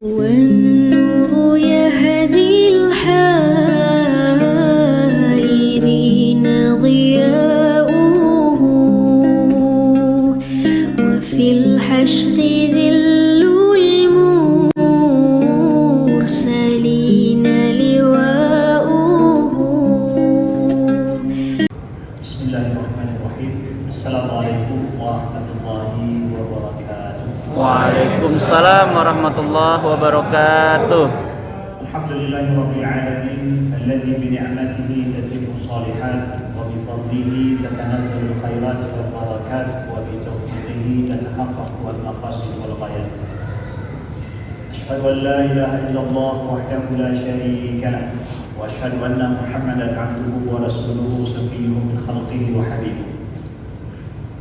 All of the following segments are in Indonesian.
والنور يهدي الحائرين ضياؤه وفي الحشر ذل المرسلين لواؤه. بسم الله الرحمن الرحيم. السلام عليكم ورحمة الله وبركاته. Waalaikumsalam warahmatullahi wabarakatuh. الحمد لله رب العالمين الذي بنعمته تتم الصالحات وبفضله تتنزل الخيرات والبركات وبتوفيقه تتحقق المقاصد والغايات. أشهد أن لا إله إلا الله وحده لا شريك له وأشهد أن محمدا عبده ورسوله صفيه من خلقه وحبيبه.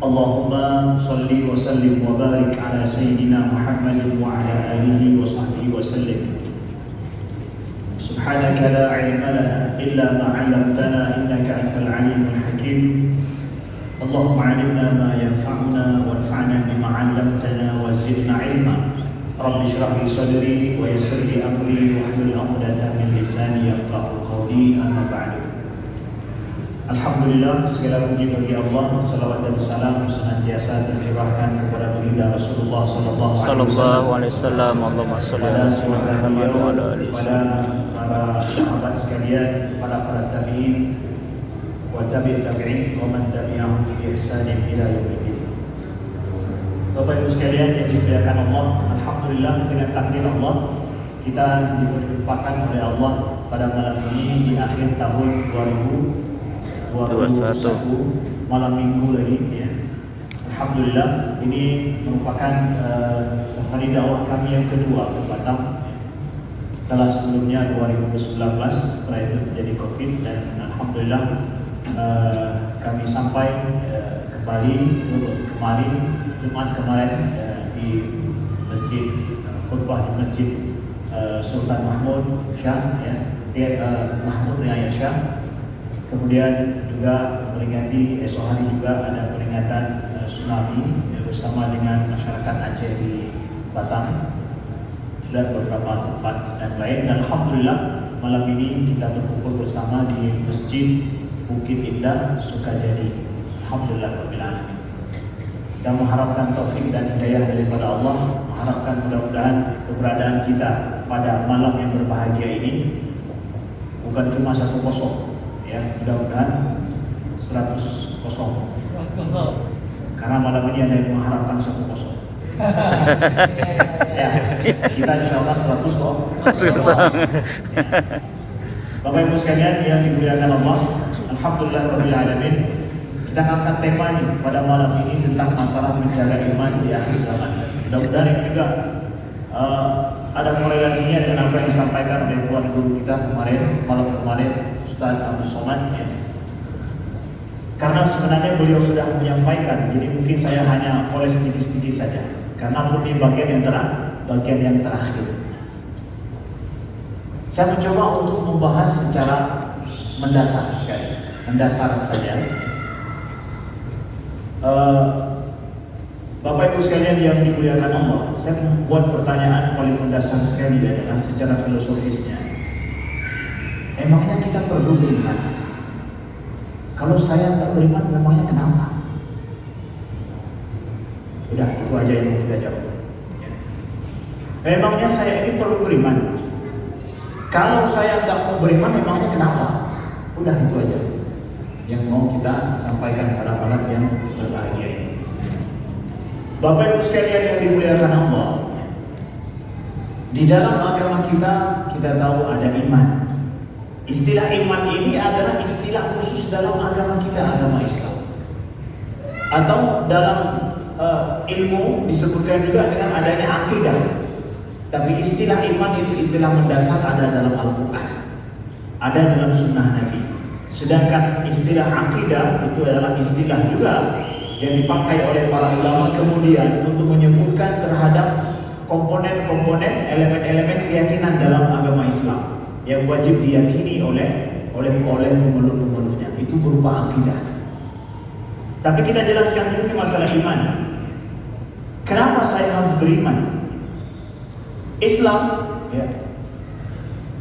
اللهم صل وسلم وبارك على سيدنا محمد وعلى آله وصحبه وسلم. سبحانك لا علم لنا إلا ما علمتنا إنك أنت العليم الحكيم. اللهم علمنا ما ينفعنا وانفعنا بما علمتنا وزدنا علما. رب اشرح لي صدري ويسر لي أمري واحلل عقدة من لساني يفقهوا قولي. أما بعد. Alhamdulillah, segala puji bagi Allah, salawat dan salam senantiasa tercurahkan kepada baginda Rasulullah sallallahu alaihi wasallam. Allahumma shalli ala sayyidina Muhammad wa ala alihi wasallam. Para sahabat sekalian, para tabi'in wa tabi'in wa man tabi'ahum bi ihsan ila yaumiddin. Bapak Ibu sekalian yang dimuliakan Allah, alhamdulillah dengan takdir Allah kita diperjumpakan oleh Allah pada malam ini di akhir tahun 2021 malam minggu lagi ya. Alhamdulillah ini merupakan safari dakwah kami yang kedua ke Batam. Setelah sebelumnya 2019, setelah itu terjadi Covid, dan alhamdulillah kami sampai kembali kemarin Jumat kemarin di masjid khutbah di masjid Sultan Mahmud Shah ya, Mahmud Riyad Shah. Kemudian juga memperingati esok hari juga ada peringatan tsunami bersama dengan masyarakat Aceh di Batam dan beberapa tempat dan lain. Dan alhamdulillah malam ini kita berkumpul bersama di Masjid Bukit Indah Sukajadi. Alhamdulillah rabbil alamin. Kita mengharapkan taufik dan hidayah daripada Allah, mengharapkan mudah-mudahan keberadaan kita pada malam yang berbahagia ini bukan cuma 1-0 ya, mudah-mudahan 100-0. Karena malam ini ada yang mengharapkan 1-0. Ya, kita insya Allah 100 kok. Ya. Bapak Ibu sekalian yang dimuliakan Allah, alhamdulillah rabbil alamin. Kita angkat tema ini pada malam ini tentang masalah menjaga iman di akhir zaman. Mudah-mudahan ini juga ada korelasinya dengan apa yang disampaikan oleh tuan guru kita malam kemarin, Ustaz Abdul Somad ya. Karena sebenarnya beliau sudah menyampaikan, jadi mungkin saya hanya poles sedikit-sedikit saja. Karena di bagian yang terakhir. Saya mencoba untuk membahas secara mendasar sekali, mendasar saja. Bapak Ibu sekalian yang dimuliakan Allah, saya membuat pertanyaan paling mendasar sekali ya, dengan secara filosofisnya. Emangnya kita perlu beriman? Kalau saya tak beriman, memangnya kenapa? Udah, itu aja yang mau kita jawab ya. Memangnya saya ini perlu beriman? Kalau saya tak mau beriman, memangnya kenapa? Udah, itu aja yang mau kita sampaikan pada malam yang berbahagia ini. Bapak Ibu sekalian yang dimuliakan Allah, di dalam agama kita tahu ada iman. Istilah iman ini adalah istilah khusus dalam agama kita, agama Islam. Atau dalam ilmu disebutkan juga dengan adanya akidah. Tapi istilah iman itu istilah mendasar ada dalam Al-Quran, ada dalam Sunnah Nabi. Sedangkan istilah akidah itu adalah istilah juga yang dipakai oleh para ulama kemudian untuk menyebutkan terhadap komponen-komponen, elemen-elemen keyakinan dalam agama Islam yang wajib diyakini oleh pemeluk-pemeluknya. Itu berupa akidah. Tapi kita jelaskan dulu masalah iman. Kenapa saya harus beriman? Islam, ya,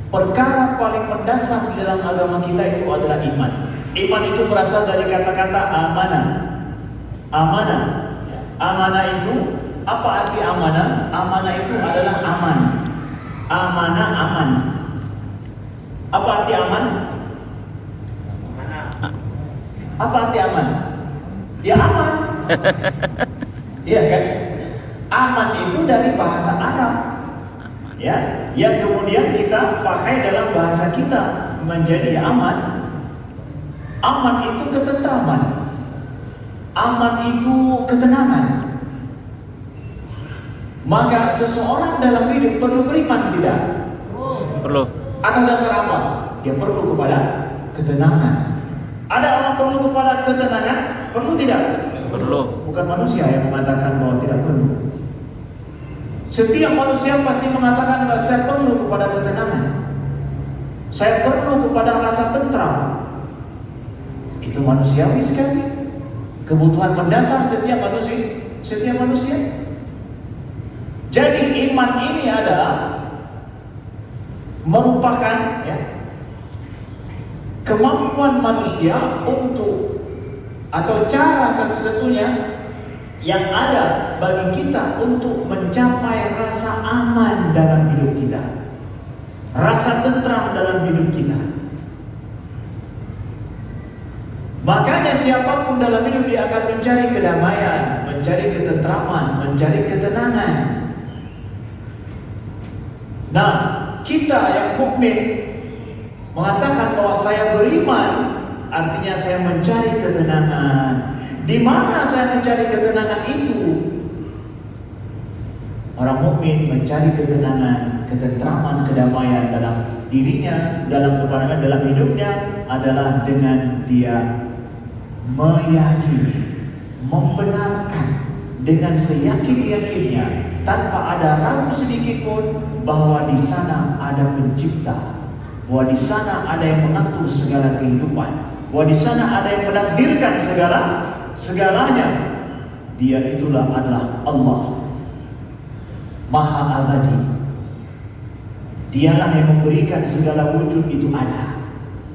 perkara paling mendasar di dalam agama kita itu adalah iman. Iman itu berasal dari kata-kata amanah. Amanah, ya. Amanah itu, apa arti amanah? Amanah itu adalah aman. Amanah, aman. Apa arti aman? Apa arti aman? Ya aman. Iya kan? Aman itu dari bahasa Arab, ya, yang kemudian kita pakai dalam bahasa kita menjadi aman. Aman itu ketentraman. Aman itu ketenangan. Maka seseorang dalam hidup perlu beriman tidak? Perlu. Atas dasar apa? Dia perlu kepada ketenangan. Ada orang perlu kepada ketenangan? Perlu tidak? Perlu. Bukan manusia yang mengatakan bahwa tidak perlu. Setiap manusia pasti mengatakan bahwa saya perlu kepada ketenangan. Saya perlu kepada rasa tentram. Itu manusiawi sekali. Kebutuhan mendasar setiap manusia. Jadi iman ini adalah merupakan, ya, kemampuan manusia untuk, atau cara satu-satunya yang ada bagi kita untuk mencapai rasa aman dalam hidup kita, rasa tentram dalam hidup kita. Makanya siapapun dalam hidup dia akan mencari kedamaian, mencari ketentraman, mencari ketenangan. Nah, kita yang mukmin mengatakan bahwa saya beriman, artinya saya mencari ketenangan. Di mana saya mencari ketenangan itu? Orang mukmin mencari ketenangan, ketentraman, kedamaian dalam dirinya, dalam kepandangan, dalam hidupnya adalah dengan dia meyakini, membenarkan dengan seyakin-yakinnya tanpa ada ragu sedikit pun bahwa di sana ada pencipta, bahwa di sana ada yang mengatur segala kehidupan, bahwa di sana ada yang menakdirkan segalanya. Dia itulah adalah Allah, Maha Abadi. Dialah yang memberikan segala wujud itu ada.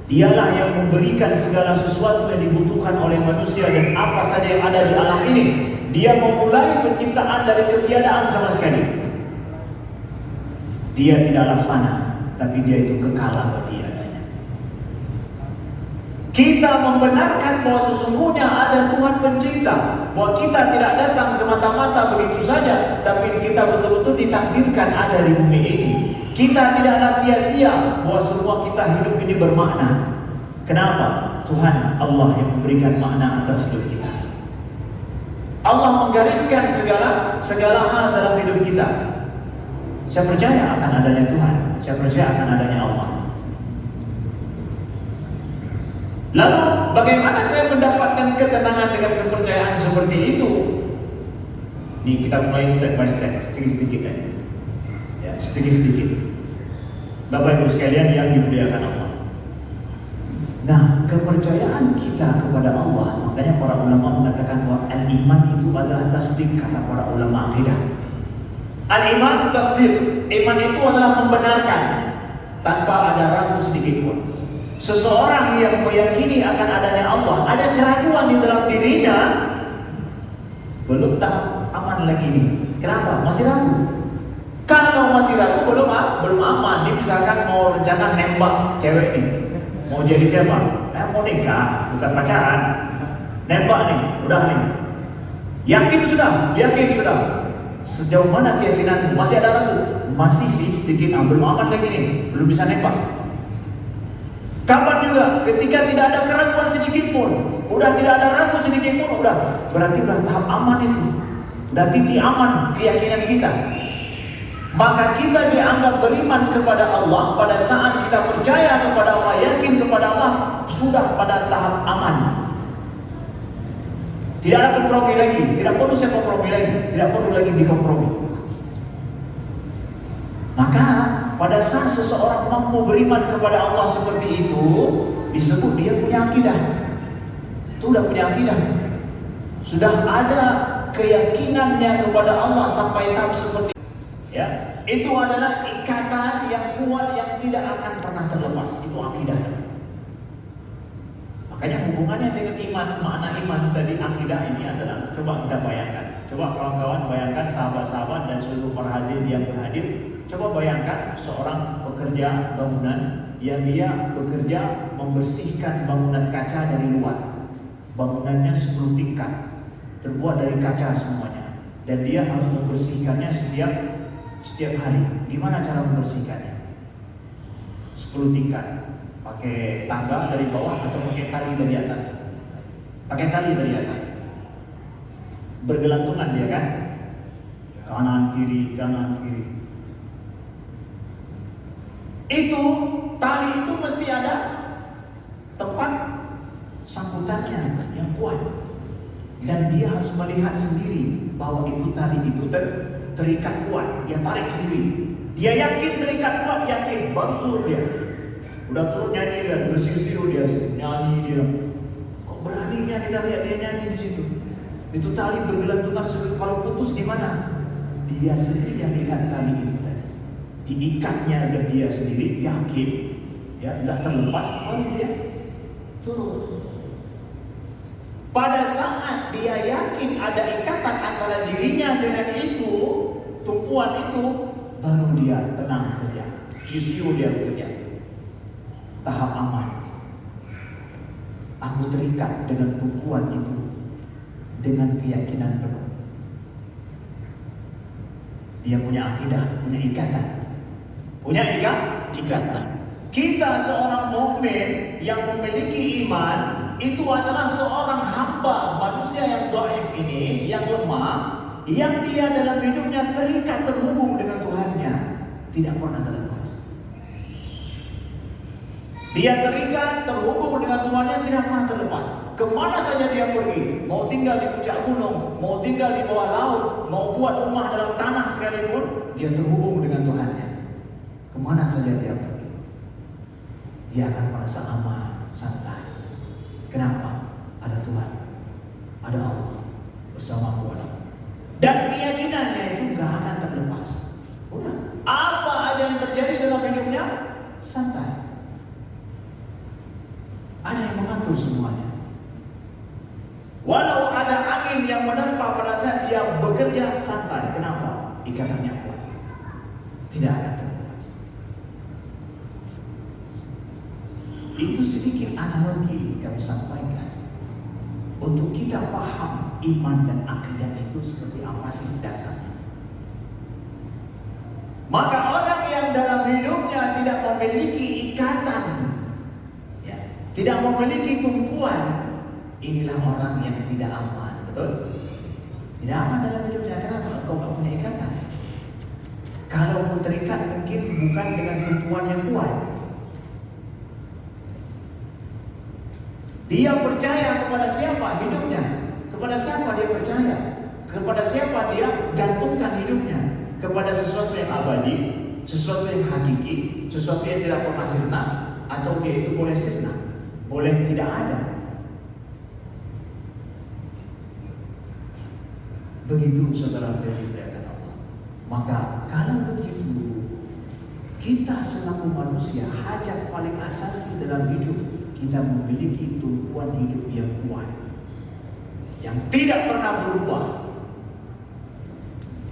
Dialah yang memberikan segala sesuatu yang dibutuhkan oleh manusia dan apa saja yang ada di alam ini. Dia memulai penciptaan dari ketiadaan sama sekali. Dia tidaklah fana, tapi dia itu kekal abadi adanya. Kita membenarkan bahwa sesungguhnya ada Tuhan pencipta, bahwa kita tidak datang semata-mata begitu saja, tapi kita betul-betul ditakdirkan ada di bumi ini. Kita tidaklah sia-sia, bahwa semua kita hidup ini bermakna. Kenapa? Tuhan Allah yang memberikan makna atas hidup kita. Allah menggariskan segala hal dalam hidup kita. Saya percaya akan adanya Tuhan. Saya percaya akan adanya Allah. Lalu bagaimana saya mendapatkan ketenangan dengan kepercayaan seperti itu? Ini kita mulai step by step, sedikit-sedikit aja. Ya, sedikit-sedikit. Bapak Ibu sekalian yang dimuliakan Allah. Nah, kepercayaan kita kepada Allah, makanya para ulama mengatakan bahwa al-iman itu adalah tasdik, kata para ulama akidah. Al-iman tasdik, iman itu adalah membenarkan tanpa ada ragu sedikit pun. Seseorang yang meyakini akan adanya Allah, ada keraguan di dalam dirinya, belum tahap aman lagi ini. Kenapa? Masih ragu. Kalau masih ragu, belum aman. Dia misalkan mau rencana nembak cewek nih, mau jadi siapa? Mau nikah, bukan pacaran. Nembak nih, udah nih. Yakin sudah. Sejauh mana keyakinanmu? Masih ada ragu? Masih sih sedikit, belum aman lagi nih, belum bisa nembak. Kapan juga ketika tidak ada keraguan sedikit pun, udah tidak ada ragu sedikit pun, udah berarti udah tahap aman itu, udah titik aman keyakinan kita. Maka kita dianggap beriman kepada Allah pada saat kita percaya kepada Allah, yakin kepada Allah, sudah pada tahap aman. Tidak ada kompromi lagi, tidak perlu saya kompromi lagi, tidak perlu lagi dikompromi. Maka pada saat seseorang mampu beriman kepada Allah seperti itu, disebut dia punya akidah. Itu udah punya akidah. Sudah ada keyakinannya kepada Allah sampai tahap seperti itu. Ya, itu adalah ikatan yang kuat yang tidak akan pernah terlepas. Itu akidah. Makanya hubungannya dengan iman, makna iman tadi akidah ini adalah, coba kita bayangkan. Coba kawan-kawan bayangkan, sahabat-sahabat dan seluruh para hadirin yang berhadir. Coba bayangkan seorang pekerja bangunan yang dia bekerja membersihkan bangunan kaca dari luar. Bangunannya 10 tingkat, terbuat dari kaca semuanya. Dan dia harus membersihkannya setiap hari. Gimana cara membersihkannya? 10 tingkat. Pakai tangga dari bawah atau pakai tali dari atas? Pakai tali dari atas. Bergelantungan dia kan? Kanan kiri, kanan kiri. Itu tali itu mesti ada tempat sangkutannya yang kuat. Dan dia harus melihat sendiri bahwa itu tali itu terikat kuat, dia tarik sendiri. Dia yakin terikat kuat, yakin, baru turun dia. Udah turun nyanyi dia, bersiu-siu dia, nyanyi dia. Kok beraninya kita lihat dia nyanyi di situ? Itu tali bergelantungan, kalau putus gimana? Dia sendiri yang lihat tali itu tadi. Diikatnya udah dia sendiri, yakin, ya, tidak terlepas, baru dia turun. Pada saat dia yakin ada ikatan antara dirinya dengan itu, tumpuan itu, baru dia tenang kerja. Siu-siu dia bekerja. Tahap aman. Aku terikat dengan tumpuan itu dengan keyakinan penuh. Dia punya akidah, punya ikatan. Punya ikatan. Kita seorang mukmin yang memiliki iman itu adalah seorang hamba manusia yang dhaif ini, yang lemah, yang dia dalam hidupnya terikat terhubung dengan Tuhannya, tidak pernah terlepas. Dia terikat terhubung dengan Tuhannya, tidak pernah terlepas. Kemana saja dia pergi, mau tinggal di puncak gunung, mau tinggal di bawah laut, mau buat rumah dalam tanah sekalipun, dia terhubung dengan Tuhannya. Kemana saja dia pergi, dia akan merasa aman, santai. Kenapa? Ada Tuhan, ada Allah bersama Tuhan. Dan keyakinannya itu gak akan terlepas. Udah, apa aja yang terjadi dalam hidupnya, santai. Ada yang mengatur semuanya. Walau ada angin yang menerpa pada saat dia bekerja, santai. Kenapa? Ikatannya kuat. Tidak akan terlepas. Itu sedikit analogi kami sampaikan untuk kita paham iman dan akidah itu seperti apa sih dasarnya. Maka orang yang dalam hidupnya tidak memiliki ikatan, ya, tidak memiliki tumpuan, inilah orang yang tidak aman, betul? Tidak aman dalam hidupnya. Kenapa? Kau tidak punya ikatan. Kalaupun terikat mungkin bukan dengan tumpuan yang kuat. Dia percaya kepada siapa hidupnya? Kepada siapa dia percaya? Kepada siapa dia gantungkan hidupnya? Kepada sesuatu yang abadi, sesuatu yang hakiki, sesuatu yang tidak pernah sirna, atau dia itu boleh sirna, boleh tidak ada. Begitu saudara yang dimuliakan Allah. Maka kalau begitu, kita selaku manusia, hajat paling asasi dalam hidup, kita memiliki tumpuan hidup yang kuat, yang tidak pernah berubah,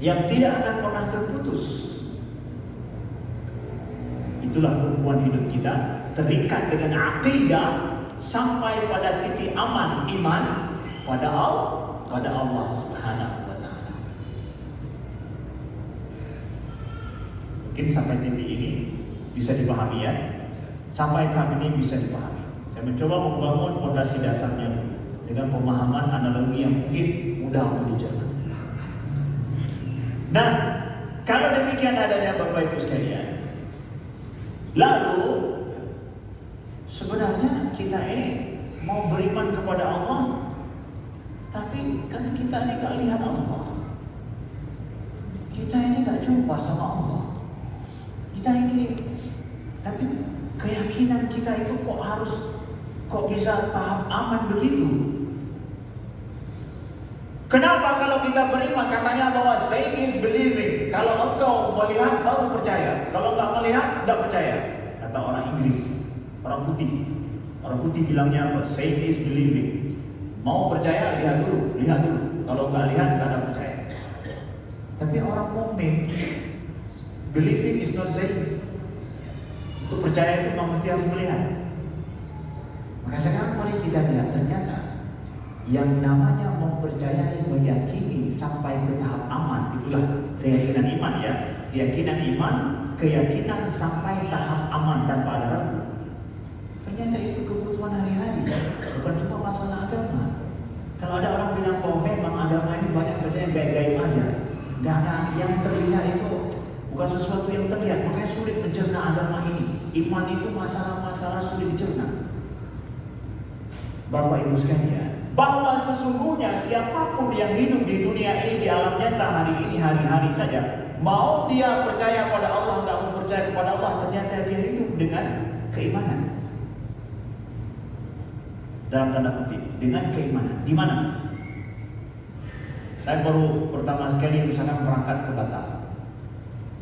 yang tidak akan pernah terputus. Itulah tumpuan hidup kita, terikat dengan akidah sampai pada titik aman iman pada Allah Subhanahu wa taala. Mungkin sampai titik ini bisa dipahami ya. Sampai tahap ini bisa dipahami. Saya mencoba membangun fondasi dasarnya dengan pemahaman analogi yang mungkin mudah untuk dicerna. Nah, kalau demikian adanya Bapak Ibu sekalian, lalu sebenarnya kita ini mau beriman kepada Allah, tapi kan kita ini gak lihat Allah. Kita ini gak jumpa sama Allah. Kita ini, tapi keyakinan kita itu kok bisa tahap aman begitu? Kenapa kalau kita beriman katanya bahwa saying is believing, kalau engkau melihat baru percaya, kalau nggak melihat nggak percaya. Kata orang Inggris, orang putih. Orang putih bilangnya apa? Seeing is believing. Mau percaya lihat dulu. Kalau nggak lihat nggak ada percaya. Tapi orang mukmin, believing is not saying. Untuk percaya itu memang mesti harus melihat. Maka sekarang mari kita lihat, ternyata yang namanya mempercayai, meyakini sampai ke tahap aman, itulah keyakinan iman ya. Keyakinan iman, keyakinan sampai tahap aman tanpa ada ragu. Ternyata itu kebutuhan hari-hari, bukan cuma masalah agama. Kalau ada orang bilang bahwa memang agama ini banyak percaya gaib-gaib aja, nggak ada yang terlihat, itu bukan sesuatu yang terlihat, makanya sulit mencerna agama ini. Iman itu masalah-masalah sulit dicerna. Bapak Ibu sekalian, bahwa sesungguhnya siapapun yang hidup di dunia ini, di alam nyata hari ini, hari-hari saja, mau dia percaya pada Allah, nggak mau percaya kepada Allah, ternyata dia hidup dengan keimanan. Dalam tanda kutip, dengan keimanan. Di mana? Saya baru pertama sekali misalkan berangkat ke Batam.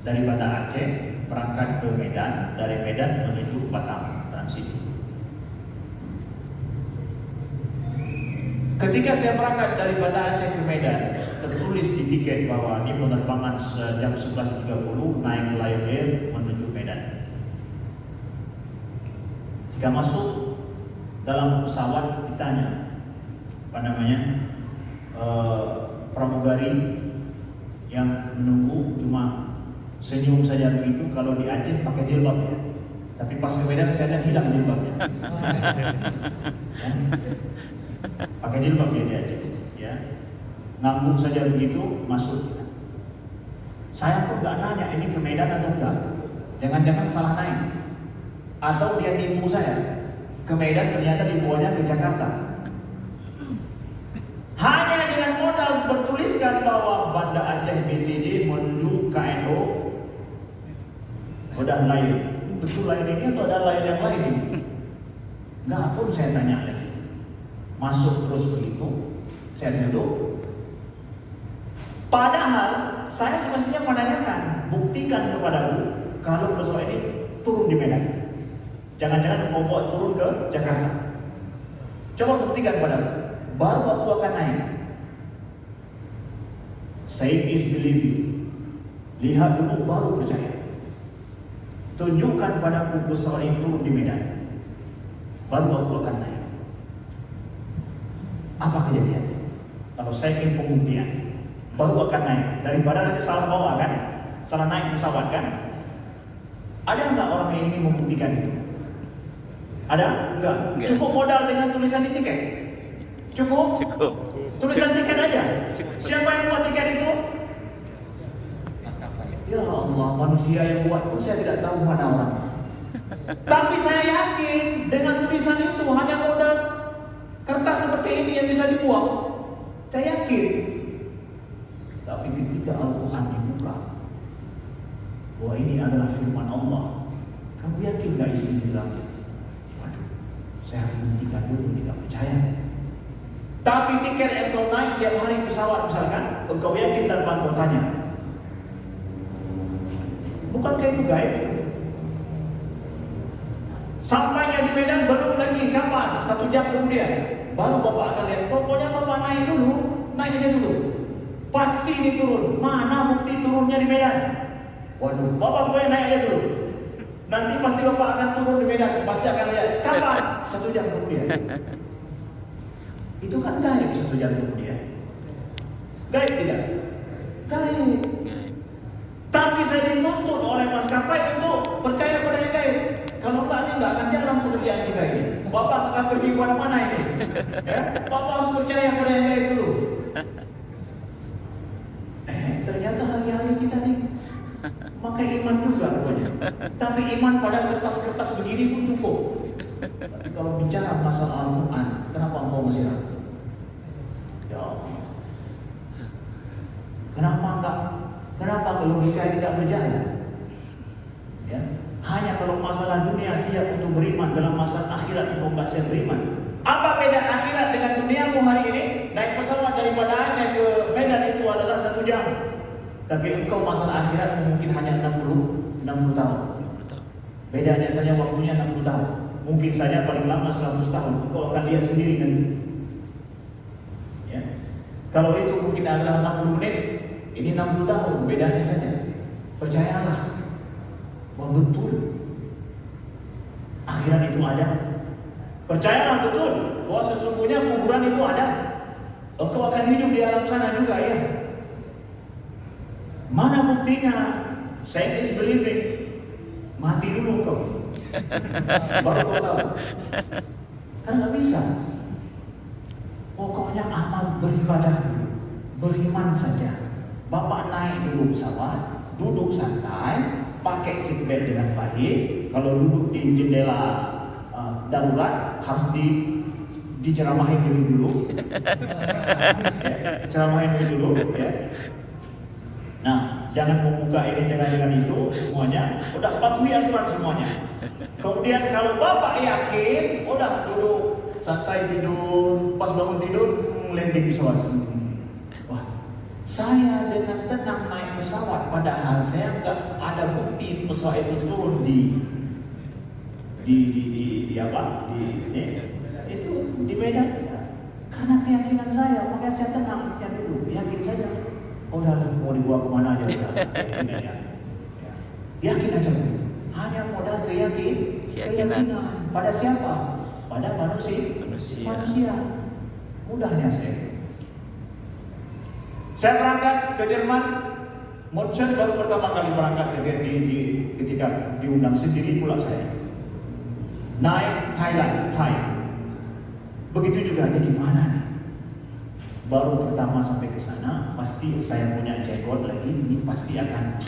Dari Banda Aceh berangkat ke Medan, dari Medan menuju Batam, transit. Ketika saya berangkat dari Banda Aceh ke Medan, tertulis di tiket bahwa ini penerbangan jam 11.30 naik Lion Air menuju Medan. Jika masuk dalam pesawat ditanya pramugari yang menunggu cuma senyum saja begitu. Kalau di Aceh pakai jilbab ya, tapi pas ke Medan saya lihat hilang jilbabnya. Pakai jilbab dia di Aceh ya, ngangguk saja begitu masuk. Saya pun nggak nanya ini ke Medan atau enggak, jangan-jangan salah naik atau dia nipu saya ke Medan, ternyata dibawanya ke Jakarta. Hanya dengan modal bertuliskan bahwa Banda Aceh BTJ menuju KNO, udah lain. Betul lain ini atau ada lain yang lain ini? Nggak pun saya tanya lagi. Masuk terus begitu, saya duduk. Padahal saya semestinya menanyakan, buktikan kepadaku kalau pesawat ini turun di Medan. Jangan-jangan mau buat turun ke Jakarta. Coba buktikan padaku, baru aku akan naik. Say is believing. Lihat dulu baru percaya. Tunjukkan padaku pesawat ini turun di Medan, baru aku akan naik. Apa kejadiannya? Kalau saya ingin pembuktian, baru akan naik. Daripada nanti salah bawa kan, salah naik pesawat kan. Ada nggak orang yang ingin membuktikan itu? Ada? Enggak. Cukup modal dengan tulisan di tiket? Cukup? Cukup. Tulisan tiket aja? Cukup. Siapa yang buat tiket itu? Ya Allah, manusia yang buat pun saya tidak tahu mana orang. Tapi saya yakin dengan tulisan itu hanya modal kertas seperti ini yang bisa dibuang. Saya yakin. Tapi ketika Al-Quran dibuka, bahwa ini adalah firman Allah, kamu yakin gak isi di dalamnya? Waduh, saya harus buktikan dulu, tidak percaya saya. Tapi tiket yang kau naik tiap hari pesawat misalkan, engkau yakin tanpa engkau tanya, bukankah itu gaib itu? Sampainya di Medan belum lagi, kapan? 1 jam kemudian baru bapak akan lihat. Pokoknya bapak naik dulu, naik aja dulu. Pasti ini turun. Mana bukti turunnya di Medan? Waduh, bapak pokoknya naik aja dulu. Nanti pasti bapak akan turun di Medan, pasti akan lihat. Kapan? 1 jam kemudian. Itu kan gaib 1 jam kemudian. Gaib tidak? Gaib. Tapi saya dituntut oleh maskapai untuk percaya pada yang gaib. Kalau enggak, ini enggak akan jalan pekerjaan kita ini. Bapak akan pergi kemana-mana ini. Ya? Bapak harus percaya pada yang gaib dulu. Ternyata hari-hari kita nih pakai iman juga rupanya. Tapi iman pada kertas-kertas begini pun cukup. Tapi kalau bicara masalah Al-Quran, kenapa mau masih ragu? Ya Allah. Kenapa enggak? Kenapa logika tidak berjalan? Ya. Hanya kalau masalah dunia siap untuk beriman, dalam masalah akhirat engkau enggak siap beriman. Apa beda akhirat dengan duniamu hari ini? Naik pesawat dari Banda Aceh ke Medan itu adalah 1 jam. Tapi engkau masalah akhirat mungkin hanya 60 tahun. Bedanya saja waktunya 60 tahun. Mungkin saja paling lama 100 tahun. Engkau akan lihat sendiri nanti. Ya. Kalau itu mungkin adalah 60 menit, ini 60 tahun, bedanya saja. Percayalah bahwa betul akhirat itu ada. Percayalah betul bahwa sesungguhnya kuburan itu ada. Engkau akan hidup di alam sana juga ya. Mana buktinya? Scientist believing. Mati dulu engkau. Baru kau tahu. Kan nggak bisa. Pokoknya amal beribadah dulu, beriman saja. Bapak naik dulu pesawat, duduk santai, pakai seatbelt dengan baik. Kalau duduk di jendela darurat harus diceramahin dulu. Ya, ceramahin dulu ya. Nah, jangan membuka ini dengan itu semuanya. Udah patuhi aturan semuanya. Kemudian kalau bapak yakin, udah duduk santai tidur. Pas bangun tidur, landing pesawat. Wah, saya dengan tenang naik pesawat, padahal saya nggak ada bukti pesawat itu turun di Medan. Karena keyakinan saya, makanya saya tenang dulu, yakin saja. Udah mau dibawa kemana aja udah. Yakin aja begitu. Hanya modal keyakinan. Pada siapa? Pada manusia. Mudahnya saya berangkat ke Jerman. Munchen baru pertama kali berangkat ketika diundang sendiri pula saya. Naik Thailand. Begitu juga ini gimana nih? Baru pertama sampai ke sana, pasti saya punya jenggot lagi, ini pasti akan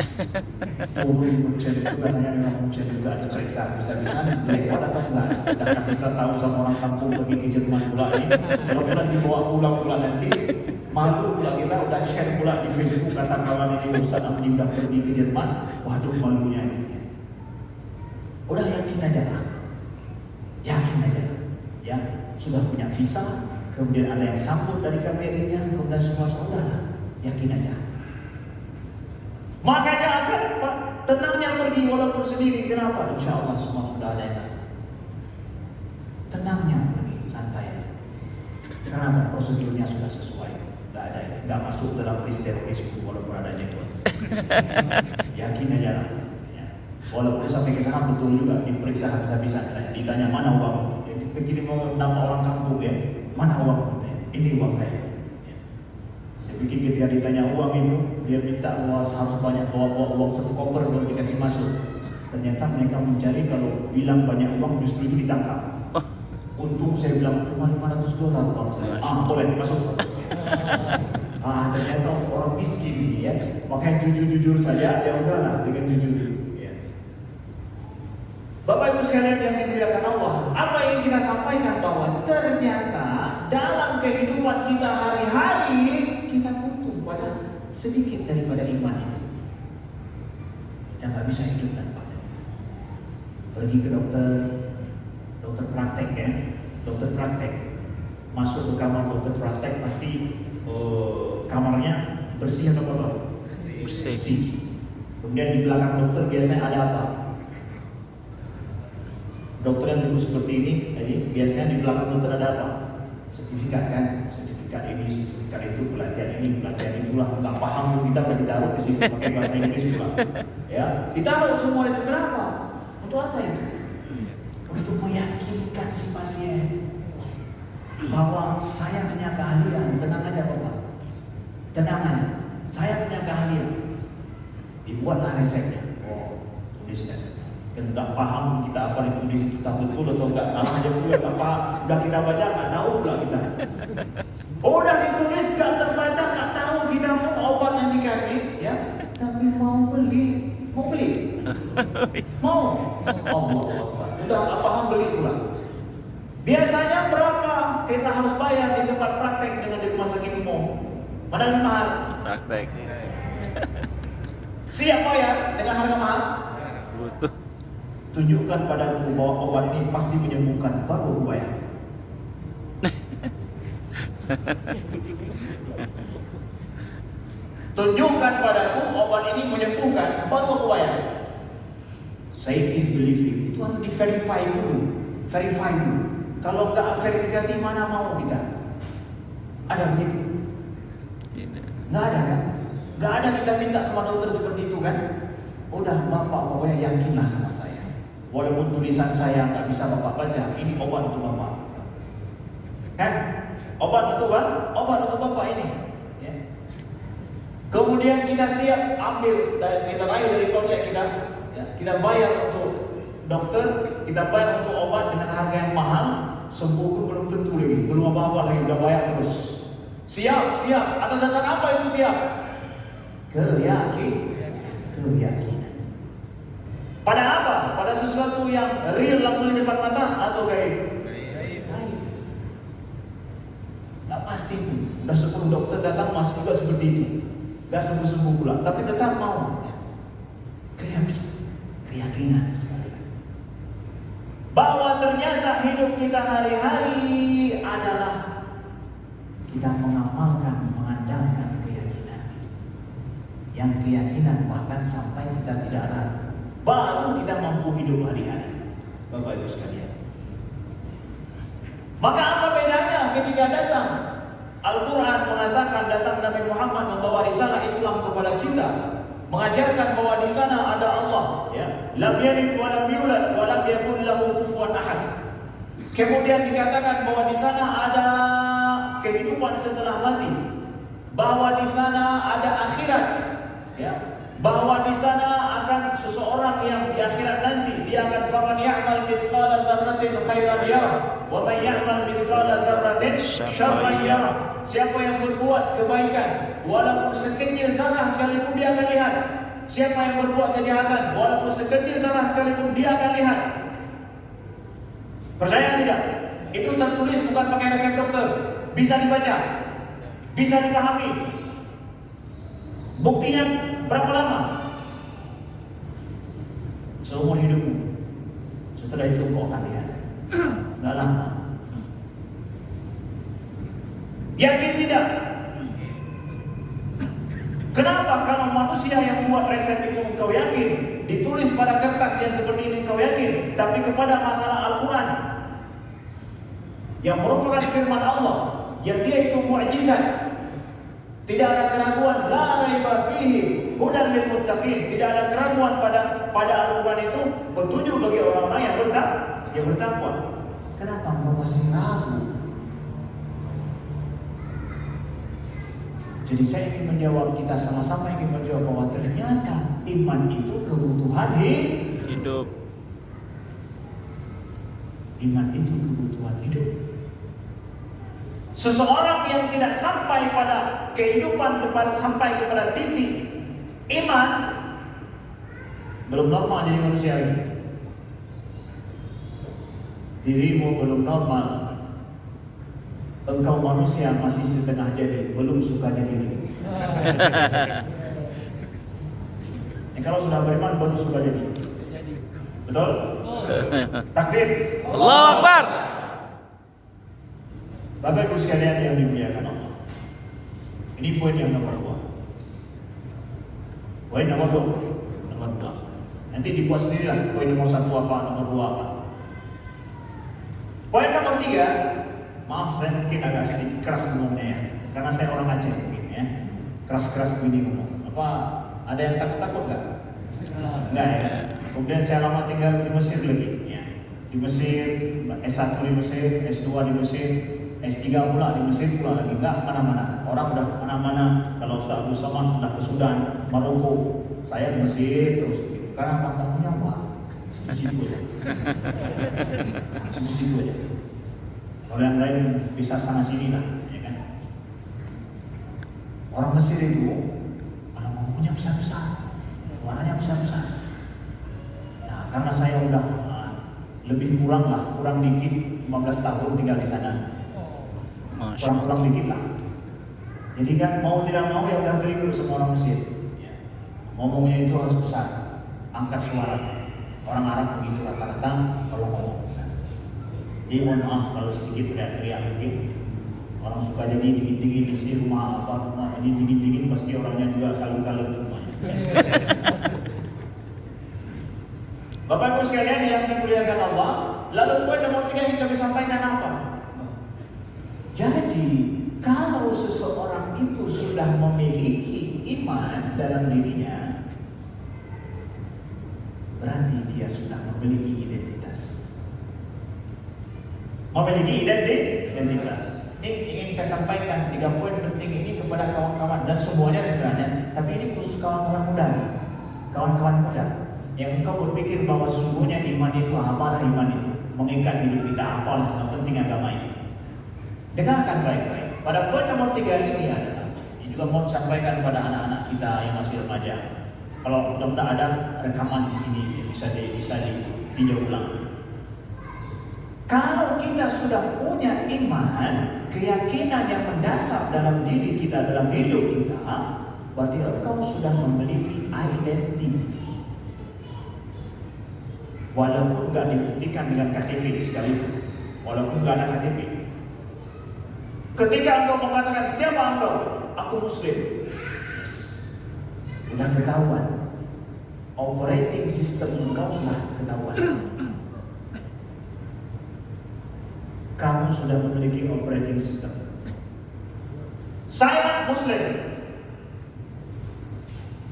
turun Munchen itu katanya memang Munchen juga diperiksa bisa-bisa lewat atau enggak. Udah kasih tahu sama orang kampung pergi ke Jerman pula ini. Kalau pula dibawa pulang pula nanti malu pula kita udah share pula di Facebook kata kawan ini Ustaz Amdi udah pergi ke Jerman. Waduh malunya ini. Udah yakin aja lah. Ya, sudah punya visa, kemudian ada yang sambut dari KBRI-nya, kemudian semua saudara, yakin aja. Makanya akan tenangnya pergi walaupun sendiri. Kenapa? Insya Allah semua sudah ada yang datang. Tenangnya pergi, santai aja. Kenapa? Prosedurnya sudah sesuai. Nggak masuk dalam list teroris walaupun ada jenggot. Yakin aja lah. Ya. Walaupun sampai ke sana betul juga diperiksa habis-habisan. Ditanya mana uang? Begini mau nama orang kampung ya, mana uang? Ini uang saya. Ya. Saya pikir ketika ditanya uang itu, dia minta harus banyak bawa uang 1 koper baru dikasih masuk. Ternyata mereka mencari kalau bilang banyak uang justru itu ditangkap. Untung saya bilang cuma $500 uang saya. Boleh masuk. Ternyata orang miskin ini ya. Makanya jujur saja, ya udahlah dengan jujur itu. Bapak Ibu sekalian yang dimuliakan Allah, apa yang kita sampaikan bahwa ternyata dalam kehidupan kita hari-hari kita butuh pada sedikit daripada iman itu. Kita nggak bisa hidup tanpa itu. Pergi ke dokter praktek ya, dokter praktek masuk ke kamar dokter praktek pasti kamarnya bersih atau kotor? Bersih. Kemudian di belakang dokter biasanya ada apa? Dokter yang dulu seperti ini, jadi biasanya di belakang dokter ada apa? Sertifikat kan? Sertifikat ini, sertifikat itu, pelatihan ini, pelatihan itulah. Nggak paham kita udah ditaruh di situ pakai bahasa Inggris pula. Ya, ditaruh semua di situ. Kenapa? Untuk apa itu? Untuk meyakinkan si pasien bahwa saya punya keahlian. Tenang aja Bapak. Tenang aja. Saya punya keahlian. Dibuatlah resepnya. Tulisnya. Kan nggak paham kita apa yang tulis itu betul atau nggak, salah aja pula nggak paham. Udah kita baca nggak tahu pula kita. Udah ditulis nggak terbaca nggak tahu kita pun obat yang dikasih ya. Tapi mau beli. Allah. Udah nggak paham beli pula. Biasanya berapa kita harus bayar di tempat praktek dengan di rumah sakit umum? Mana yang mahal? Praktek. Siap bayar dengan harga mahal? Butuh. Tunjukkan padaku bahwa obat ini pasti menyembuhkan, baru aku bayar. Tunjukkan padaku obat ini menyembuhkan, baru aku bayar. Say is believing. Itu harus di-verify dulu. Verify dulu. Kalau nggak verifikasi, mana mau kita? Ada begitu? Nggak ada kan? Nggak ada kita minta sama dokter seperti itu kan? Udah Bapak pokoknya yakinlah sama saya. Walaupun tulisan saya nggak bisa Bapak baca, ini obat untuk Bapak. Obat untuk obat untuk Bapak ini. Ya. Kemudian kita siap ambil dan kita raih dari kocek kita. Ya. Kita bayar untuk dokter, kita bayar untuk obat dengan harga yang mahal. Sembuh pun belum tentu lagi, belum apa-apa lagi, udah bayar terus. Siap. Atas dasar apa itu siap? Keyakinan. Pada apa? Pada sesuatu yang real langsung di depan mata atau gaib? Gak pasti. Udah 10 dokter datang masih juga seperti itu. Gak sembuh-sembuh pula. Tapi tetap mau. Keyakinan sekali. Bahwa ternyata hidup kita hari-hari adalah kita mengamalkan, mengandalkan keyakinan. Yang keyakinan bahkan sampai kita tidak ragu, baru kita mampu hidup hari-hari. Bapak Ibu sekalian. Maka apa bedanya ketika datang Al-Quran mengatakan datang Nabi Muhammad membawa risalah Islam kepada kita, mengajarkan bahwa di sana ada Allah, ya. Lam yalid wa lam yulad wa lam yakul lahu kufuwan ahad. Kemudian dikatakan bahwa di sana ada kehidupan setelah mati, bahwa di sana ada akhirat, ya. Bahwa di sana akan seseorang yang di akhirat nanti dia akan faman ya'mal mithqala dzarratin khairan yarah wa man ya'mal mithqala dzarratin syarran yarah. Siapa yang berbuat kebaikan walaupun sekecil zarah sekalipun dia akan lihat. Siapa yang berbuat kejahatan walaupun sekecil zarah sekalipun dia akan lihat. Percaya tidak? Itu tertulis bukan pakai resep dokter. Bisa dibaca, bisa dipahami. Buktinya berapa lama? Seumur hidupmu. Setelah itu kau akan lihat. Nggak lama. Yakin tidak? Kenapa kalau manusia yang buat resep itu engkau yakin, ditulis pada kertas yang seperti ini engkau yakin, tapi kepada masalah Al-Quran yang merupakan firman Allah, yang dia itu mukjizat, tidak ada keraguan, la raiba fihi hudan lil muttaqin, tidak ada keraguan pada Al-Quran itu petunjuk bagi orang-orang yang bertakwa. Kenapa engkau masih ragu? Jadi saya ingin menjawab, kita sama-sama ingin menjawab bahwa ternyata iman itu kebutuhan hidup. Iman itu kebutuhan hidup. Seseorang yang tidak sampai pada kehidupan, sampai kepada titik iman, belum normal jadi manusia lagi. Dirimu belum normal. Engkau manusia masih setengah jadi, belum suka jadi lagi. Kalau sudah beriman baru suka jadi. Betul? Takbir. Allahu Akbar. Bapak Ibu sekalian yang dimuliakan Allah. Ini poin yang nomor 2. Poin nomor 2. Nanti dibuat sendirilah poin nomor 1 apa, nomor 2 apa. Poin nomor 3. Maaf, saya mungkin agak sedikit keras ngomongnya ya, karena saya orang Aceh mungkin ya, keras-keras begini ngomong. Apa ada yang takut-takut nggak? Nggak ya. Kemudian saya lama tinggal di Mesir lagi, ya. Di Mesir, S1 di Mesir, S2 di Mesir, S3 pula di Mesir pula lagi, nggak mana-mana. Orang udah mana-mana. Kalau Ustaz Abdul Somad sudah ke Sudan, Maroko, saya di Mesir terus. Karena nggak punya uang, situ aja. Situ aja. Kalau yang lain bisa sana sini lah, ya kan? Orang Mesir itu kalau ngomongnya besar-besar, suaranya besar-besar. Nah, karena saya udah lebih kurang dikit 15 tahun tinggal di sana, kurang dikit lah. Jadi kan mau tidak mau ya udah terikut semua orang Mesir. Ya. Ngomongnya itu harus besar, angkat suara. Orang Arab begitu rata-rata kalau ngomong. Jadi mohon maaf kalau sedikit teriak-teriak mungkin. Orang suka jadi dingin-dingin di sini rumah ini dingin-dingin pasti orangnya juga kalem-kalem semuanya. Bapak Ibu sekalian yang dimuliakan Allah, lalu poin nomor 3 yang kami sampaikan apa? Jadi kalau seseorang itu sudah memiliki iman dalam dirinya, berarti dia sudah memiliki identitas. Memiliki identitas. Ini ingin saya sampaikan 3 poin penting ini kepada kawan-kawan dan semuanya sebenarnya. Tapi ini khusus kawan-kawan muda nih. Kawan-kawan muda yang engkau berpikir bahwa sungguhnya iman itu apalah iman itu, mengikat hidup kita apalah, yang penting agama itu. Dengarkan baik-baik. Pada poin nomor 3 ini adalah, ini juga mau sampaikan kepada anak-anak kita yang masih remaja. Kalau mudah-mudahan ada rekaman di sini bisa ditinjau ulang. Kalau kita sudah punya iman, keyakinan yang mendasar dalam diri kita, dalam hidup kita, berarti engkau sudah memiliki identity. Walaupun nggak dibuktikan dengan KTP sekalipun, walaupun nggak ada KTP. Ketika engkau mengatakan siapa engkau, aku Muslim, yes, sudah ketahuan. Operating system engkau sudah ketahuan. Kamu sudah memiliki operating system. Saya Muslim.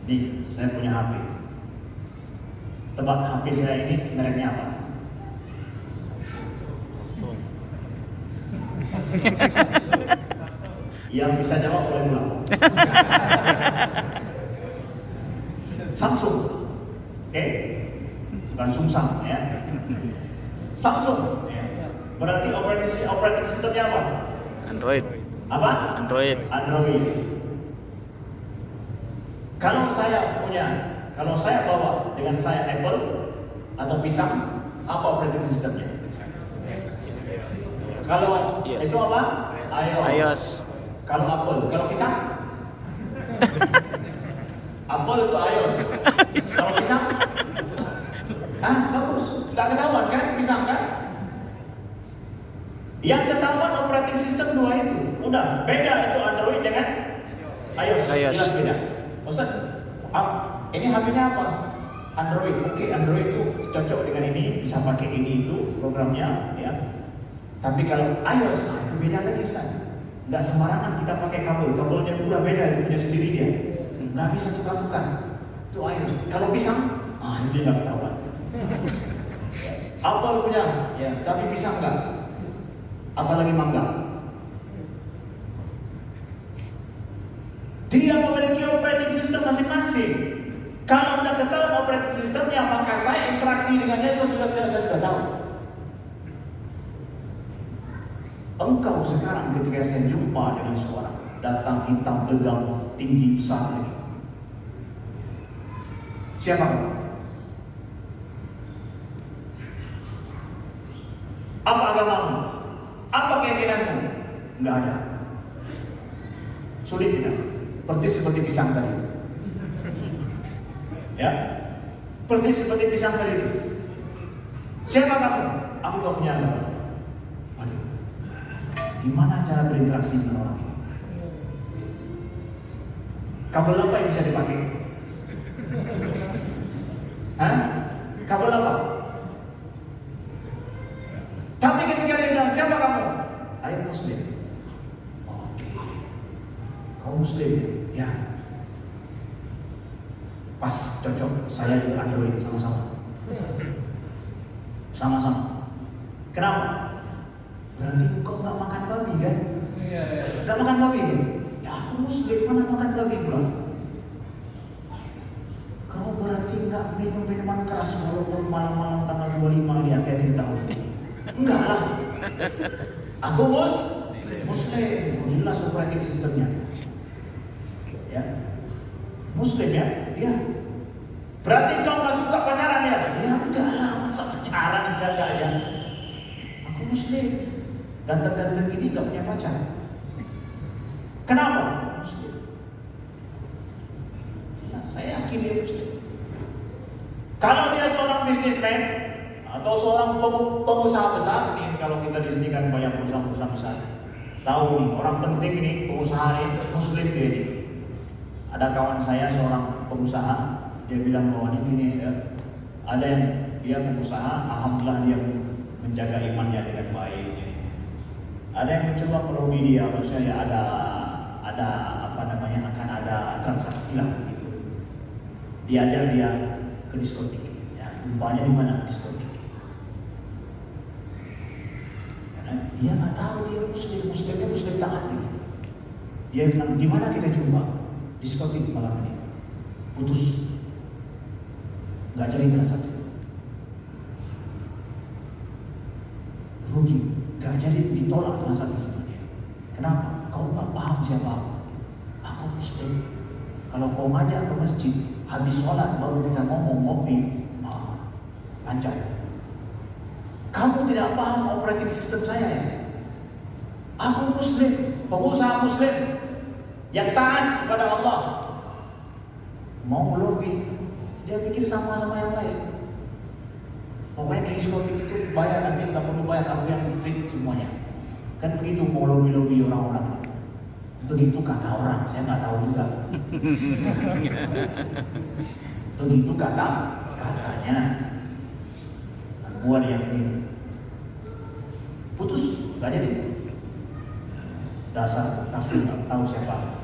Nih, saya punya HP. Tebak HP saya ini mereknya apa? Yang bisa jawab boleh pulang. Samsung. Oke? Bukan Samsung ya. Samsung. Ya. Berarti operating systemnya apa? Android. Apa? Android. Kalau saya bawa dengan saya Apple atau pisang, apa operating systemnya? Kalau Yes. itu apa? iOS. Kalau Apple, kalau pisang? Apple itu iOS. Kalau pisang? Bagus. Gak ketahuan kan pisang kan? Yang ketahuan operating system 2 itu. Udah, beda itu Android dengan iOS. Jelas beda. Ustaz, ini HP-nya apa? Android. Oke, Android itu cocok dengan ini, bisa pakai ini itu programnya, ya. Tapi kalau iOS, itu beda lagi Ustaz. Nggak sembarangan kita pakai kabelnya pula beda, itu punya sendiri dia. Nggak bisa tukar-tukar. Itu iOS. Kalau pisang, itu dia nggak ketahuan. Apple punya, ya, tapi pisang nggak. Apalagi mangga. Dia memiliki operating system masing-masing. Kalau udah ketahuan operating systemnya, maka saya interaksi dengannya itu saya sudah tahu. Engkau sekarang ketika saya jumpa dengan seorang datang hitam tegang tinggi besar ini, siapa kamu? Apa agamamu? Apa keyakinanmu? Enggak ada. Sulit tidak? Persis seperti pisang tadi. Ya, persis seperti pisang tadi. Siapa kamu? Aku gak punya agama. Waduh, gimana cara berinteraksi dengan orang ini? Kabel apa yang bisa dipakai? Kabel apa? Tapi ketika dia bilang, siapa kamu? Saya Muslim. Oke. Kau Muslim? Ya. Pas, cocok. Saya juga Android, sama-sama. Sama-sama. Kenapa? Berarti kau nggak makan babi kan? Nggak makan babi kan? Ya aku Muslim, mana makan babi pula? Kau berarti nggak minum minuman keras walaupun malam-malam tanggal 25 di akhir tahun? Enggak lah. Aku Muslim. Jelas operating sistemnya. Ya. Muslim ya? Iya. Berarti kau nggak suka pacaran ya? Ya enggak lah, masa pacaran enggak ya. Aku Muslim. Ganteng-ganteng ini nggak punya pacar. Kenapa? Muslim. Nah, saya yakin dia Muslim. Kalau dia seorang bisnismen atau seorang pengusaha besar, nih kalau kita di sini kan banyak perusahaan besar. tahu nih orang penting ini, pengusaha nih, muslim dia nih. Ada kawan saya seorang pengusaha, dia bilang bahwa ini ada yang dia pengusaha, alhamdulillah dia menjaga imannya dengan baik. Ada yang mencoba melobi dia, maksudnya ada apa namanya, akan ada transaksi lah gitu. Diajak dia ke diskotik, ya, rupanya di mana diskotik. Karena dia nggak tahu dia muslimnya muslim taat gitu. Dia bilang, di mana kita jumpa? Diskotik malam ini. Putus, nggak jadi transaksi. Rugi, nggak jadi, ditolak transaksi sama dia. Kenapa? Kau nggak paham siapa aku muslim. Kalau kau ngajak ke masjid, habis sholat baru kita ngomong ngopi, lancar. Kamu tidak paham operating system saya ya? Aku muslim, pengusaha muslim yang taat kepada Allah. Mau lobby, dia pikir sama yang lain. Pokoknya di diskotik itu bayar, nanti nggak perlu bayar, aku yang treat semuanya. Kan begitu mau lobby orang-orang. Begitu kata orang, saya nggak tahu juga. Begitu katanya. Buat yang ini putus, nggak jadi. Dasar kafir, nggak tahu siapa.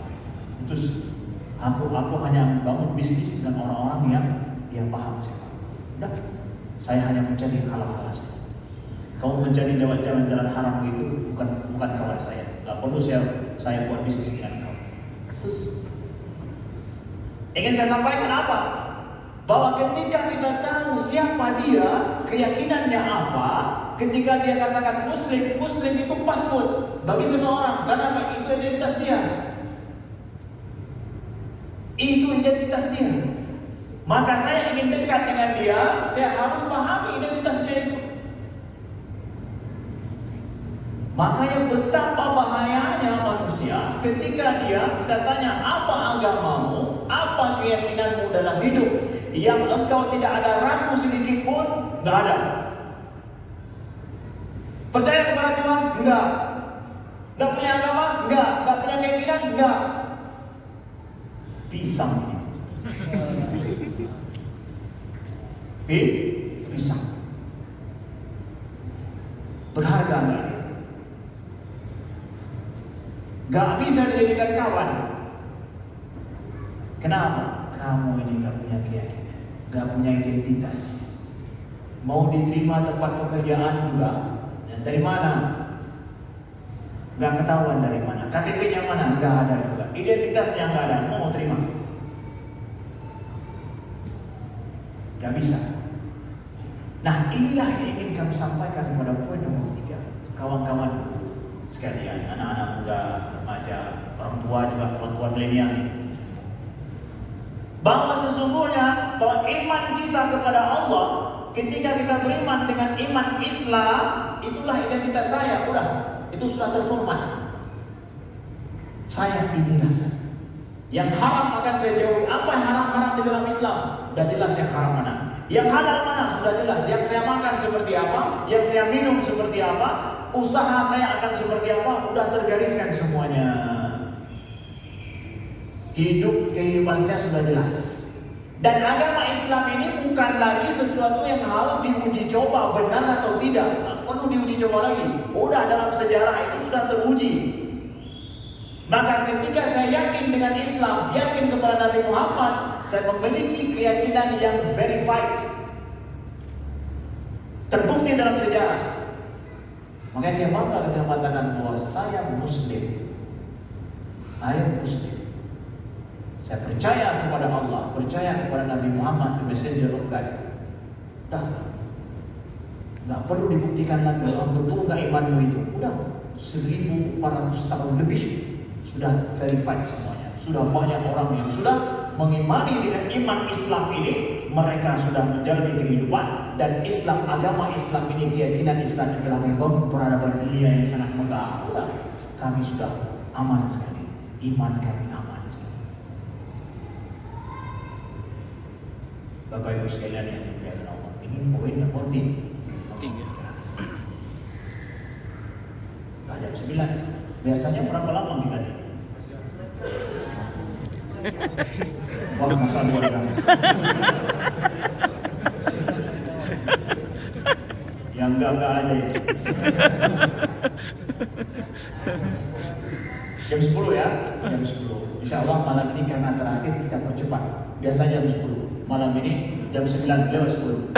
Putus. Aku hanya bangun bisnis dengan orang-orang yang dia paham siapa. Udah, saya hanya mencari halal saja. Kau mencari lewat jalan-jalan haram itu bukan kawan saya. Nggak perlu saya buat bisnis dengan kau. Terus ingin saya sampaikan apa? Bahwa ketika kita tahu siapa dia, keyakinannya apa, ketika dia katakan muslim itu password bagi seseorang, karena itu identitas dia. Itu identitas dia. Maka saya ingin dekat dengan dia, saya harus pahami identitas dia itu. Makanya betapa bahayanya manusia ketika kita tanya apa agamamu, apa keyakinanmu dalam hidup, yang engkau tidak ada ragu sedikit pun, nggak ada. Percaya kepada Tuhan? Enggak. Nggak punya agama? Enggak. Nggak punya keyakinan? Enggak. Pisang ini. Pisang. Berharga nggak dia? Nggak bisa dijadikan kawan. Kenapa? Kamu ini nggak punya keyakinan, nggak punya identitas. Mau diterima tempat pekerjaan juga, dan dari mana? Nggak ketahuan dari mana. KTP-nya mana? Nggak ada juga. Identitasnya nggak ada. Mau terima? Nggak bisa. Nah, inilah yang ingin kami sampaikan pada poin nomor 3. Kawan-kawan sekalian, anak-anak muda, remaja, orang tua juga, orang tua milenial ini, bahwa sesungguhnya bahwa iman kita kepada Allah, ketika kita beriman dengan iman Islam, itulah identitas saya. Udah, itu sudah terformat. Saya inilah saya. Yang haram akan saya jauhi. Apa yang haram-haram di dalam Islam? Sudah jelas yang haram mana. Yang halal mana? Sudah jelas. Yang saya makan seperti apa? Yang saya minum seperti apa? Usaha saya akan seperti apa? Udah tergariskan semuanya. Kehidupan saya sudah jelas. Dan agama Islam ini bukan lagi sesuatu yang harus diuji coba benar atau tidak. Nggak perlu diuji coba lagi. Udah dalam sejarah itu sudah teruji. Maka ketika saya yakin dengan Islam, yakin kepada Nabi Muhammad, saya memiliki keyakinan yang verified, terbukti dalam sejarah. Makanya saya bangga dengan mengatakan bahwa saya Muslim. Saya Muslim. Saya percaya kepada Allah, percaya kepada Nabi Muhammad, the messenger of God. Dah, nggak perlu dibuktikan lagi. Betul nggak imanmu itu? Udah 1400 tahun lebih sudah verified semuanya. Sudah banyak orang yang sudah mengimani dengan iman Islam ini. Mereka sudah menjalani kehidupan, dan Islam, agama Islam ini, keyakinan Islam telah membangun peradaban dunia yang sangat megah. Udah, kami sudah aman sekali. Iman kami aman sekali. Bapak Ibu sekalian yang dimuliakan Allah, ini poin nomor 3. Jam 9. Biasanya berapa lama kita nih? Wah, masa dua kali. Yang enggak aja itu. Jam 10 ya, jam 10. Insya Allah malam ini karena terakhir kita percepat. Biasanya jam 10. Malam ini jam 9 lewat 10.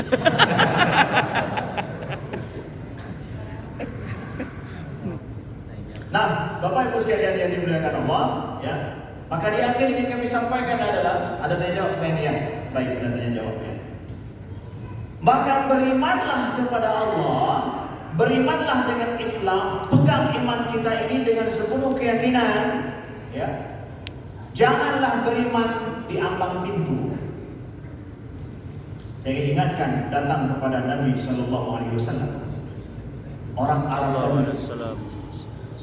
Nah, Bapak Ibu sekalian yang dimuliakan Allah, ya. Maka di akhir ini kami sampaikan adalah ada tanya jawab selain ya. Baik, ada tanya jawab ya. Maka berimanlah kepada Allah, berimanlah dengan Islam, pegang iman kita ini dengan sepenuh keyakinan, ya. Janganlah beriman di ambang pintu. Saya ingatkan datang kepada Nabi Sallallahu Alaihi Wasallam orang Arab Badui.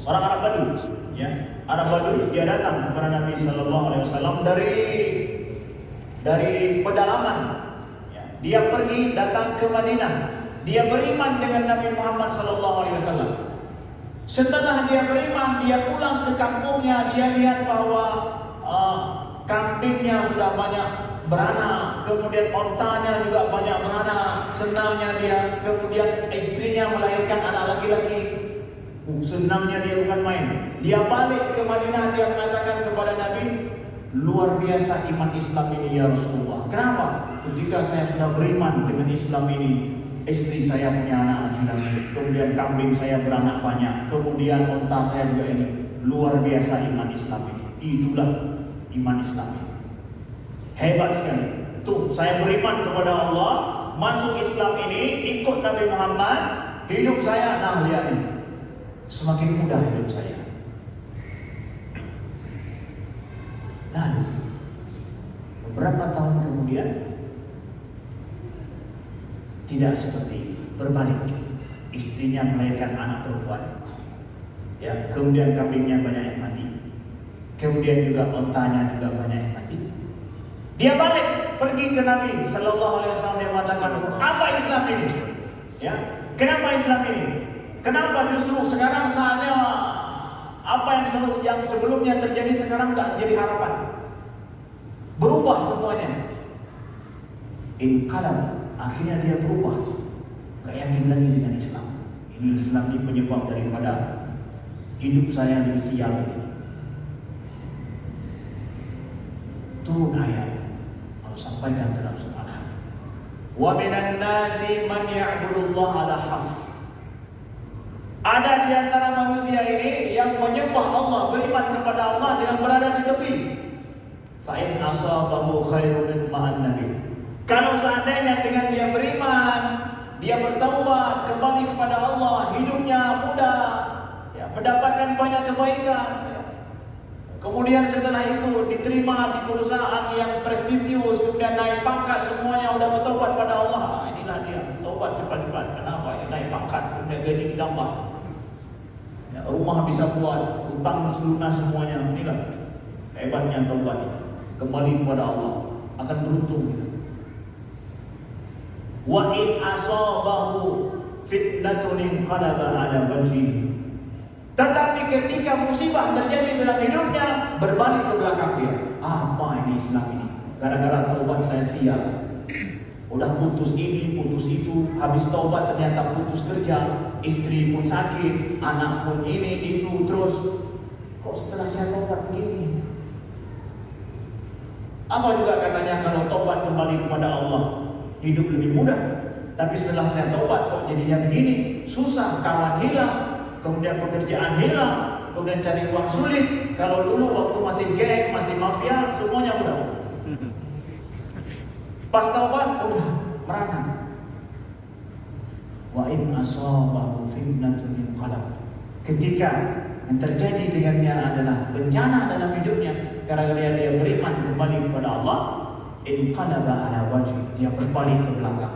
Orang Arab Badui, ya. Arab Badui dia datang kepada Nabi Sallallahu Alaihi Wasallam dari pedalaman. Ya. Dia pergi datang ke Madinah. Dia beriman dengan Nabi Muhammad Sallallahu Alaihi Wasallam. Setelah dia beriman, dia pulang ke kampungnya. Dia lihat bahwa kambingnya sudah banyak beranak, kemudian ontanya juga banyak beranak. Senangnya dia, kemudian istrinya melahirkan anak laki-laki. Senangnya dia bukan main. Dia balik ke Madinah, dia mengatakan kepada Nabi, luar biasa iman Islam ini ya Rasulullah. Kenapa? Ketika saya sudah beriman dengan Islam ini, istri saya punya anak laki-laki, kemudian kambing saya beranak banyak, kemudian onta saya juga ini. Luar biasa iman Islam ini. Itulah iman Islam ini. Hebat sekali. Tuh, saya beriman kepada Allah, masuk Islam ini, ikut Nabi Muhammad, hidup saya, nah lihat nih, semakin mudah hidup saya. Lalu beberapa tahun kemudian tidak seperti berbalik. Istrinya melahirkan anak perempuan, ya, kemudian kambingnya banyak yang mati, kemudian juga ontanya juga banyak yang mati. Dia balik pergi ke Nabi Sallallahu Alaihi Wasallam, dia mengatakan, apa Islam ini? Ya, kenapa Islam ini? Kenapa justru sekarang saatnya apa yang sebelumnya terjadi sekarang nggak jadi harapan? Berubah semuanya. Inqalab, akhirnya dia berubah. Gak yakin lagi dengan Islam. Ini Islam ini penyebab daripada hidup saya lebih sial ini. Turun ayat Allah sampaikan dalam surah Al-Hajj. Wa minan nasi man ya'budullah ala harf. Ada di antara manusia ini yang menyembah Allah, beriman kepada Allah dengan berada di tepi. Fa in asabahu khairun itma'anna bih. Kalau seandainya dengan dia beriman, dia bertaubat, kembali kepada Allah, hidupnya mudah, ya, mendapatkan banyak kebaikan. Ya. Kemudian setelah itu diterima di perusahaan yang prestisius, kemudian naik pangkat, semuanya udah bertaubat pada Allah. Nah, inilah dia, taubat cepat-cepat. Kenapa? Ya, naik pangkat, kemudian gaji ditambah. Ya, rumah bisa buat, utang lunas semuanya. Inilah hebatnya taubat. Kembali kepada Allah, akan beruntung kita. Wa in asabahu fitnatun inqalaba ala wajhihi. Tetapi ketika musibah terjadi dalam hidupnya, berbalik ke belakang dia. Apa ini Islam ini? Gara-gara taubat saya sial. Udah putus ini, putus itu, habis taubat ternyata putus kerja, istri pun sakit, anak pun ini, itu, terus. Kok setelah saya taubat begini? Apa juga katanya kalau taubat kembali kepada Allah, hidup lebih mudah. Tapi setelah saya taubat kok jadinya begini, susah, kawan hilang, kemudian pekerjaan hilang, kemudian cari uang sulit. Kalau dulu waktu masih geng, masih mafia, semuanya mudah. Pas taubat udah merana. Wa in asabahu fitnatun inqalab. Ketika yang terjadi dengannya adalah bencana dalam hidupnya, gara-gara dia beriman kembali kepada Allah, inqalaba ala wajhi, dia berbalik ke belakang.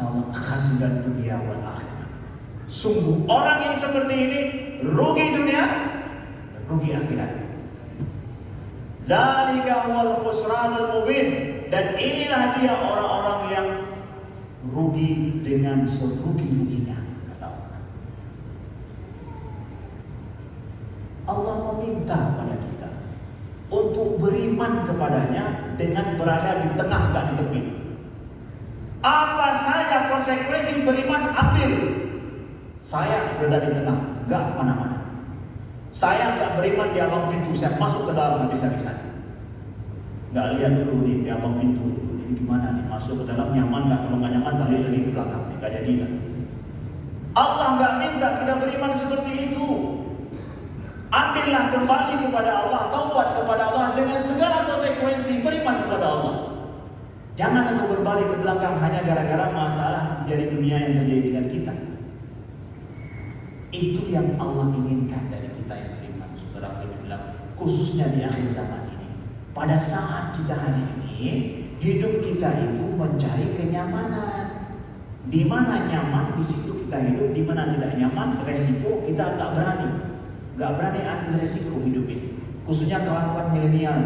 Allah khasiran dunia wal akhirah. Sungguh orang yang seperti ini rugi dunia dan rugi akhirat. Dzalika huwal khusranul mubin, dan inilah dia orang-orang yang rugi dengan serugi-ruginya. kepadanya dengan berada di tengah, nggak di tepi. Apa saja konsekuensi beriman, ambil. Saya berada di tengah, nggak kemana-mana. Saya nggak beriman di abang pintu, saya masuk ke dalam habis-habisan. Nggak lihat dulu nih di abang pintu, ini gimana nih, masuk ke dalam nyaman nggak? Kalau nggak nyaman balik lagi ke belakang, nggak jadi kan? Allah nggak minta kita beriman seperti itu. Ambillah kembali kepada Allah, taubat kepada Allah dengan segala konsekuensi, beriman kepada Allah. Jangan engkau berbalik ke belakang hanya gara-gara masalah dari dunia yang terjadi dengan kita. Itu yang Allah inginkan dari kita yang beriman, saudara bilang, khususnya di akhir zaman ini. Pada saat kita hari ini, hidup kita itu mencari kenyamanan. Di mana nyaman, di situ kita hidup. Di mana tidak nyaman, resiko kita nggak berani ambil resiko hidup ini. Khususnya kawan-kawan milenial,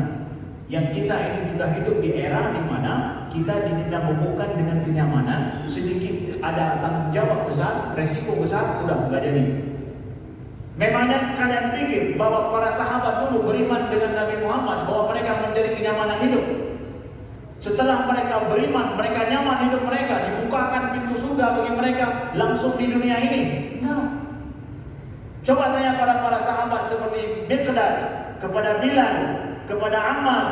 yang kita ini sudah hidup di era di mana kita diminta membukkan dengan kenyamanan, sedikit ada tanggung jawab besar, resiko besar, udah nggak jadi. Memangnya kalian pikir bahwa para sahabat dulu beriman dengan Nabi Muhammad bahwa mereka mencari kenyamanan hidup? Setelah mereka beriman, mereka nyaman hidup mereka, dibukakan pintu surga bagi mereka langsung di dunia ini? Enggak. Coba tanya para sahabat seperti Miqdad, kepada Bilal, kepada Ammar,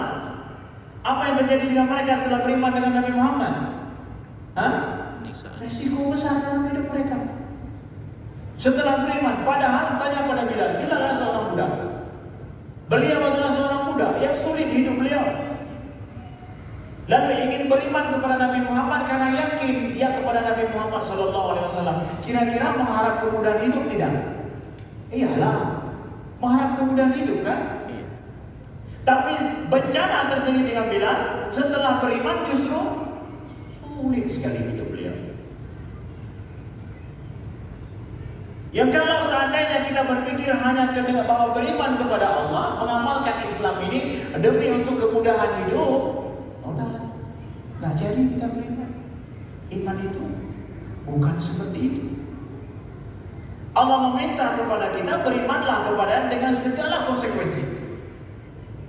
apa yang terjadi dengan mereka setelah beriman dengan Nabi Muhammad? Resiko besar dalam hidup mereka. Setelah beriman, padahal tanya pada Bilal adalah seorang budak. Beliau adalah seorang budak yang sulit hidup beliau. Lalu ingin beriman kepada Nabi Muhammad karena yakin dia kepada Nabi Muhammad SAW. Kira-kira mengharap kemudahan hidup tidak? Iyalah, mengharap kemudahan hidup kan? Iya. Tapi bencana terjadi dengan Bilal. Setelah beriman justru sulit sekali hidup beliau. Yang kalau seandainya kita berpikir hanya dengan bahwa beriman kepada Allah, mengamalkan Islam ini demi untuk kemudahan hidup, udahlah, nggak jadi kita beriman. Iman itu bukan seperti itu. Allah meminta kepada kita berimanlah kepada dengan segala konsekuensi.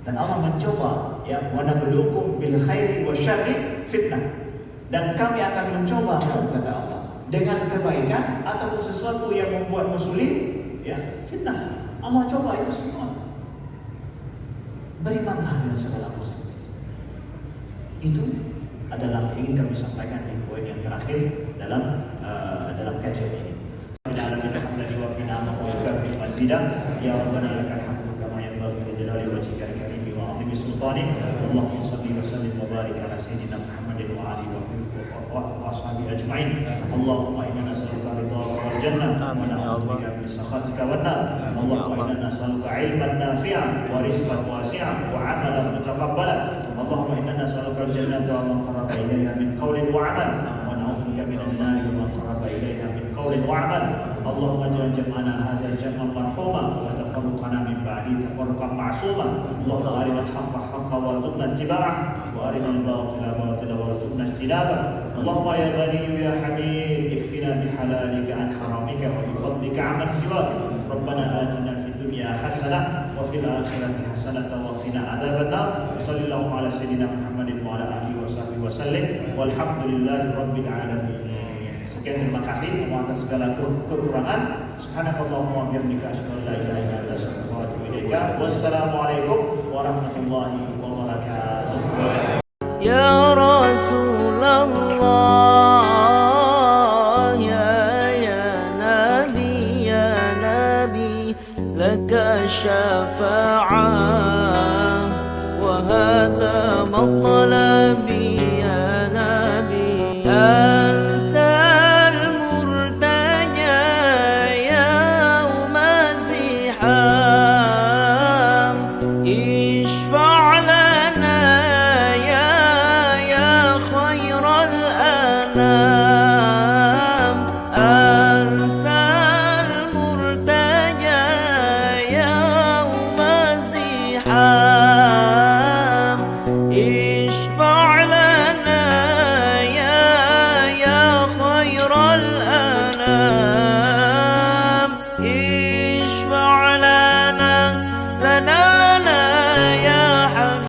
Dan Allah mencoba, ya, wa nabluukum bil khairi wasyarri fitnah. Dan kami akan mencoba, kata Allah, dengan kebaikan ataupun sesuatu yang membuatmu sulit, ya, fitnah. Allah coba itu semua. Berimanlah dengan segala konsekuensi. Itu adalah ingin kami sampaikan di poin yang terakhir dalam kajian ini. Ya Rabbana lakal hamdu kama yanbaghi li jalali wajhika al-karim wa 'azimi sultanik. Allahumma shalli wa sallim wa barik ala sayyidina Muhammadin wa alihi wa ashabihi ajma'in. Allahumma inna nas'aluka ridhaka wal jannah wa na'udzu bika min sakhatika wan nar. Allahumma inna nas'aluka 'ilman nafi'an wa rizqan wasi'an wa 'amalan mutaqabbalan. Allahumma inna nas'aluka al-jannata wa ma qaraba ilayha min qawlin wa 'amal wa na'udzu bika minan nar wa ma qaraba ilayha min qawlin wa 'amal. Allahumma ij'al jam'ana hadzal jam'an marhuma wa tafarruqana min ba'di tafarruqan ma'suma. Allahumma arina al-haqqa haqqan warzuqna ittiba'ah wa arina al-batila batilan warzuqna ijtinabah. Allahumma ya Ghani ya Hamid ikfina bihalalika an haramika wa bifadlika 'amman siwak. Rabbana atina fid dunya hasanah wa fil akhirati hasanah wa qina adzaban nar. Sallallahu ala sayyidina Muhammadin wa ala alihi wa sahbihi wa sallim. Walhamdulillahi rabbil alamin. Sekian, terima kasih atas segala kekurangan. Subhanakallahumma wa bihamdika asyhadu an la ilaha illa anta astaghfiruka wa atubu ilaika. Wassalamualaikum warahmatullahi wabarakatuh. Ya Rasulullah, ya Nabi, laka syafa'ah wa hadha matlabi ya Nabi. Yeah.